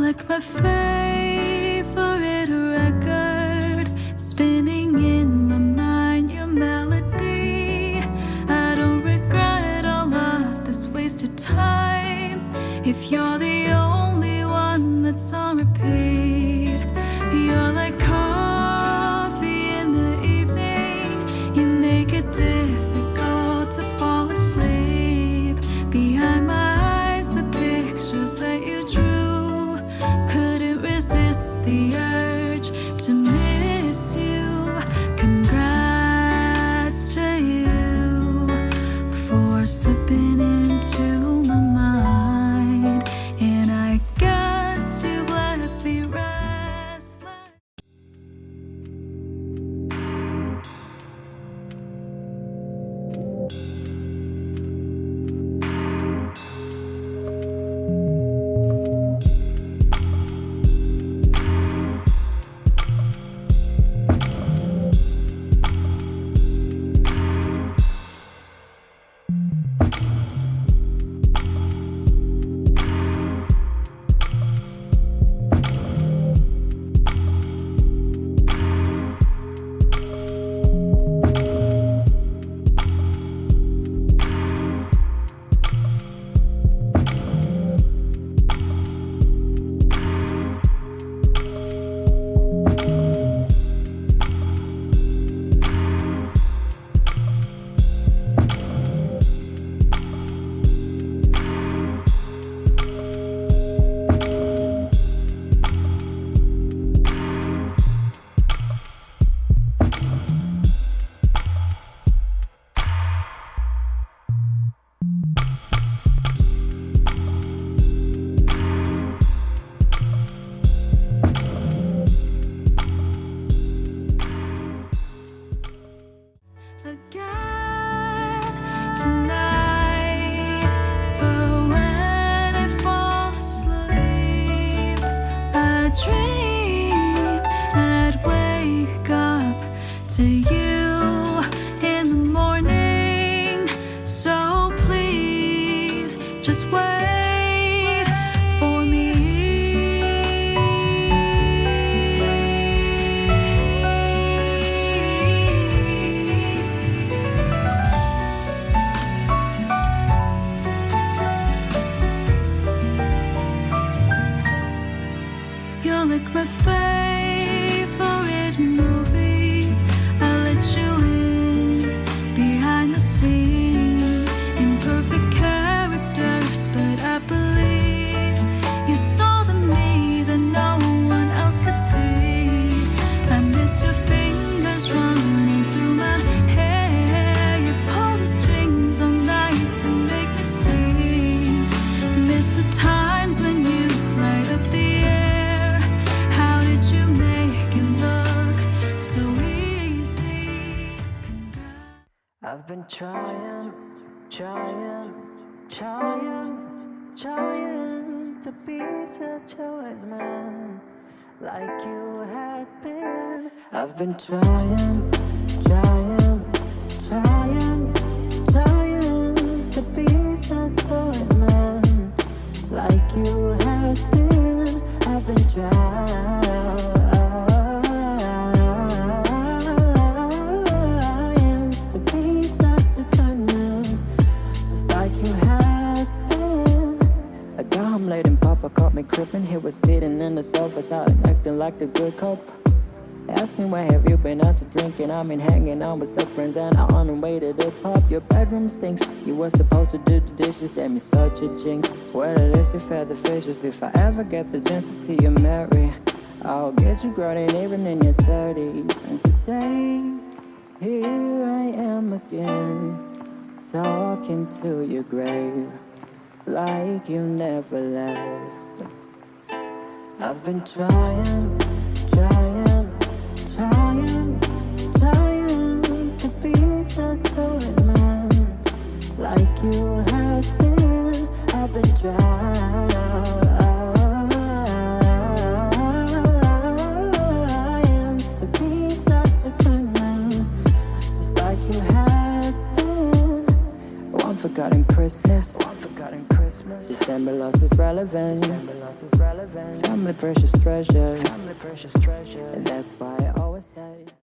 like my favorite record, spinning in my mind, your melody. I don't regret all of this wasted time, if you're the only one that's on repeat. You're like coffee in the evening, you make it difficult to fall asleep. Behind my eyes, the pictures that you drew, couldn't resist the urge to miss you. Congrats to you for slipping into my mind, and I guess you let me rest. Again tonight, but when I fall asleep, I dream I'd wake up to you in the morning. So please just wait for me. You're like my favorite movie, I let you in behind the scenes, imperfect characters, but I believe you saw the me that no one else could see. I miss your fingers running through my hair, you pull the strings all night to make me sing. Miss the times when you light up the air. How did you make it look so easy? I've been trying to be such a wise man like you have been. I've been trying to be such a wise man like you have been. I've been trying to be such a good man, just like you have been. I got home late and Papa caught me crippin'. He was sitting in the sofa side acting like the good cop. Asked me where have you been, I said drinking. I mean hanging out with some friends and I on the way to the pub. Your bedroom stinks, you were supposed to do the dishes. Damn, you're such a jinx. Whether it is you fed the fishes. If I ever get the chance to see you marry, I'll get you grown even in your 30s. And today, here I am again, talking to your grave like you never left. I've been trying to be such a wise man like you have been. I've been trying to be such a good man, just like you have been. Oh, I'm forgotten Christmas. December loss is relevant. Family precious treasure. And that's why I always say